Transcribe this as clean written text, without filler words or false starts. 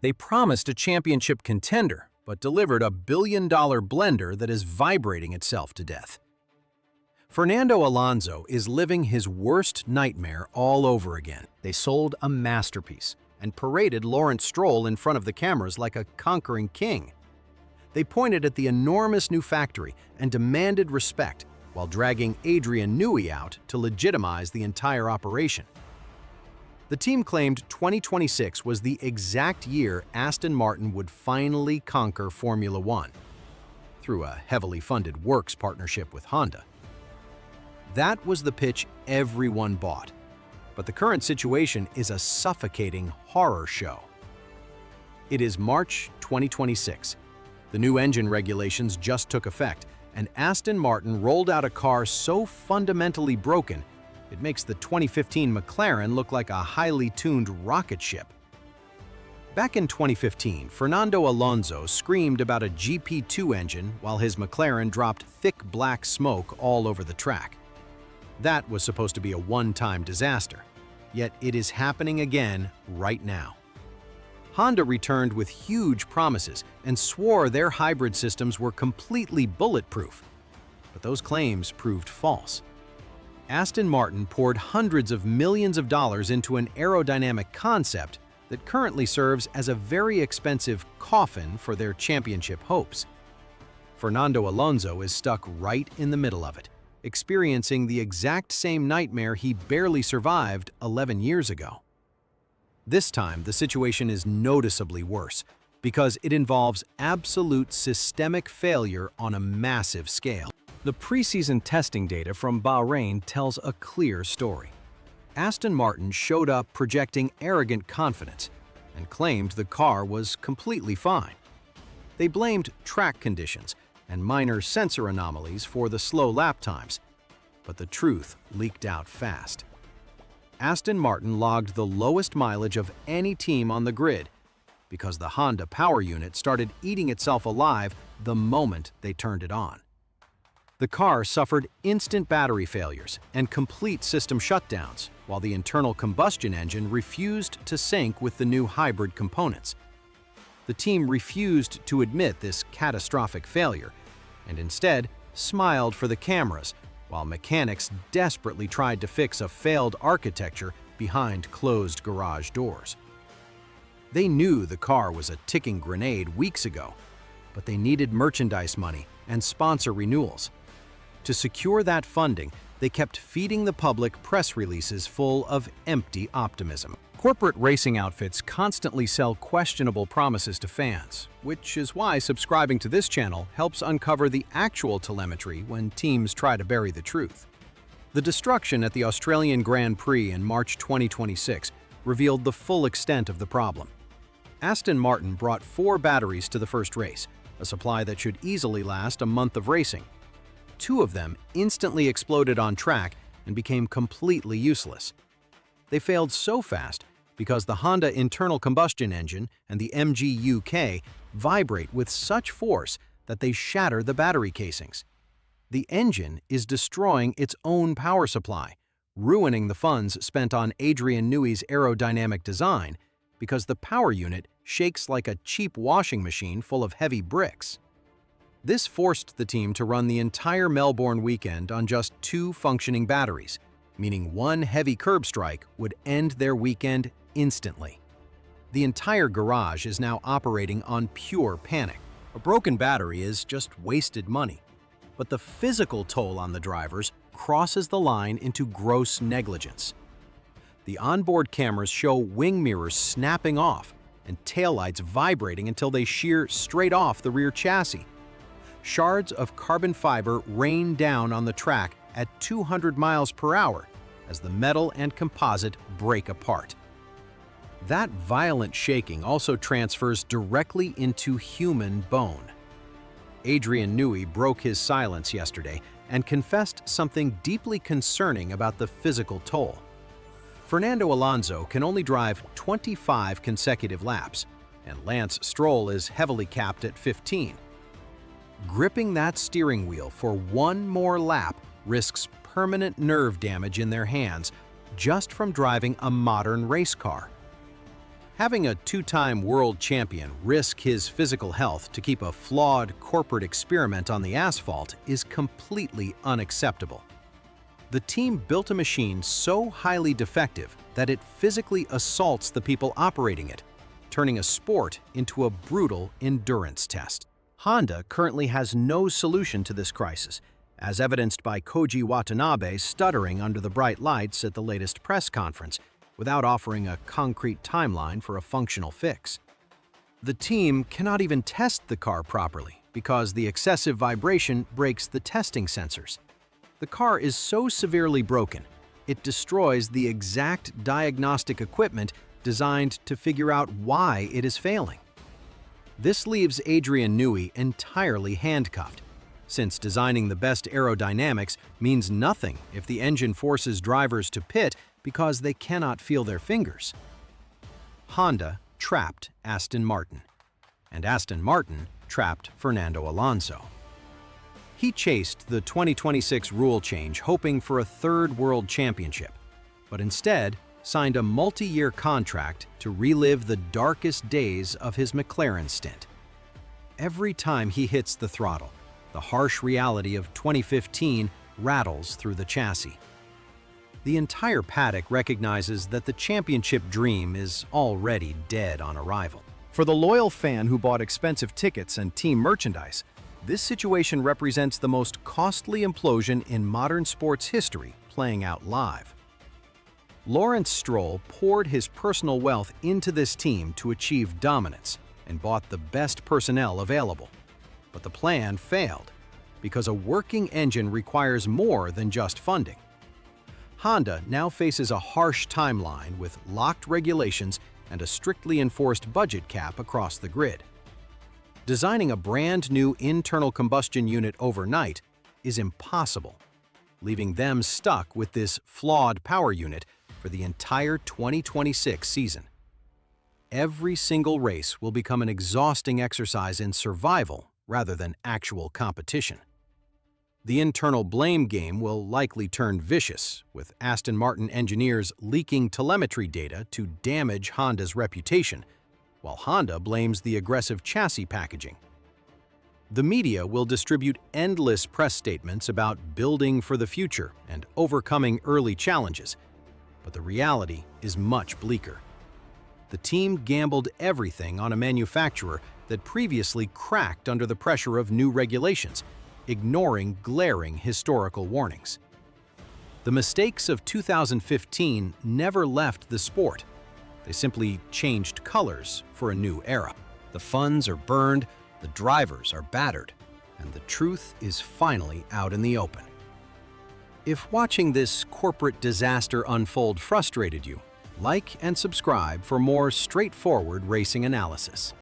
They promised a championship contender, but delivered a billion-dollar blender that is vibrating itself to death. Fernando Alonso is living his worst nightmare all over again. They sold a masterpiece and paraded Lawrence Stroll in front of the cameras like a conquering king. They pointed at the enormous new factory and demanded respect while dragging Adrian Newey out to legitimize the entire operation. The team claimed 2026 was the exact year Aston Martin would finally conquer Formula One, through a heavily funded works partnership with Honda. That was the pitch everyone bought, but the current situation is a suffocating horror show. It is March 2026. The new engine regulations just took effect, and Aston Martin rolled out a car so fundamentally broken it makes the 2015 McLaren look like a highly tuned rocket ship. Back in 2015, Fernando Alonso screamed about a GP2 engine while his McLaren dropped thick black smoke all over the track. That was supposed to be a one-time disaster, yet it is happening again right now. Honda returned with huge promises and swore their hybrid systems were completely bulletproof, but those claims proved false. Aston Martin poured hundreds of millions of dollars into an aerodynamic concept that currently serves as a very expensive coffin for their championship hopes. Fernando Alonso is stuck right in the middle of it, experiencing the exact same nightmare he barely survived 11 years ago. This time, the situation is noticeably worse because it involves absolute systemic failure on a massive scale. The preseason testing data from Bahrain tells a clear story. Aston Martin showed up projecting arrogant confidence and claimed the car was completely fine. They blamed track conditions and minor sensor anomalies for the slow lap times, but the truth leaked out fast. Aston Martin logged the lowest mileage of any team on the grid because the Honda power unit started eating itself alive the moment they turned it on. The car suffered instant battery failures and complete system shutdowns, while the internal combustion engine refused to sync with the new hybrid components. The team refused to admit this catastrophic failure and instead smiled for the cameras while mechanics desperately tried to fix a failed architecture behind closed garage doors. They knew the car was a ticking grenade weeks ago, but they needed merchandise money and sponsor renewals. To secure that funding, they kept feeding the public press releases full of empty optimism. Corporate racing outfits constantly sell questionable promises to fans, which is why subscribing to this channel helps uncover the actual telemetry when teams try to bury the truth. The destruction at the Australian Grand Prix in March 2026 revealed the full extent of the problem. Aston Martin brought 4 batteries to the first race, a supply that should easily last a month of racing. 2 of them instantly exploded on track and became completely useless. They failed so fast because the Honda internal combustion engine and the MG UK vibrate with such force that they shatter the battery casings. The engine is destroying its own power supply, ruining the funds spent on Adrian Newey's aerodynamic design because the power unit shakes like a cheap washing machine full of heavy bricks. This forced the team to run the entire Melbourne weekend on just 2 functioning batteries, meaning one heavy curb strike would end their weekend instantly. The entire garage is now operating on pure panic. A broken battery is just wasted money, but the physical toll on the drivers crosses the line into gross negligence. The onboard cameras show wing mirrors snapping off and taillights vibrating until they shear straight off the rear chassis. Shards of carbon fiber rain down on the track at 200 miles per hour as the metal and composite break apart. That violent shaking also transfers directly into human bone. Adrian Newey broke his silence yesterday and confessed something deeply concerning about the physical toll. Fernando Alonso can only drive 25 consecutive laps, and Lance Stroll is heavily capped at 15. Gripping that steering wheel for one more lap risks permanent nerve damage in their hands just from driving a modern race car. Having a two-time world champion risk his physical health to keep a flawed corporate experiment on the asphalt is completely unacceptable. The team built a machine so highly defective that it physically assaults the people operating it, turning a sport into a brutal endurance test. Honda currently has no solution to this crisis, as evidenced by Koji Watanabe stuttering under the bright lights at the latest press conference, without offering a concrete timeline for a functional fix. The team cannot even test the car properly because the excessive vibration breaks the testing sensors. The car is so severely broken, it destroys the exact diagnostic equipment designed to figure out why it is failing. This leaves Adrian Newey entirely handcuffed, since designing the best aerodynamics means nothing if the engine forces drivers to pit because they cannot feel their fingers. Honda trapped Aston Martin, and Aston Martin trapped Fernando Alonso. He chased the 2026 rule change hoping for a third world championship, but instead signed a multi-year contract to relive the darkest days of his McLaren stint. Every time he hits the throttle, the harsh reality of 2015 rattles through the chassis. The entire paddock recognizes that the championship dream is already dead on arrival. For the loyal fan who bought expensive tickets and team merchandise, this situation represents the most costly implosion in modern sports history playing out live. Lawrence Stroll poured his personal wealth into this team to achieve dominance and bought the best personnel available. But the plan failed because a working engine requires more than just funding. Honda now faces a harsh timeline with locked regulations and a strictly enforced budget cap across the grid. Designing a brand new internal combustion unit overnight is impossible, leaving them stuck with this flawed power unit for the entire 2026 season. Every single race will become an exhausting exercise in survival rather than actual competition. The internal blame game will likely turn vicious, with Aston Martin engineers leaking telemetry data to damage Honda's reputation, while Honda blames the aggressive chassis packaging. The media will distribute endless press statements about building for the future and overcoming early challenges, but the reality is much bleaker. The team gambled everything on a manufacturer that previously cracked under the pressure of new regulations, ignoring glaring historical warnings. The mistakes of 2015 never left the sport. They simply changed colors for a new era. The funds are burned, the drivers are battered, and the truth is finally out in the open. If watching this corporate disaster unfold frustrated you, like and subscribe for more straightforward racing analysis.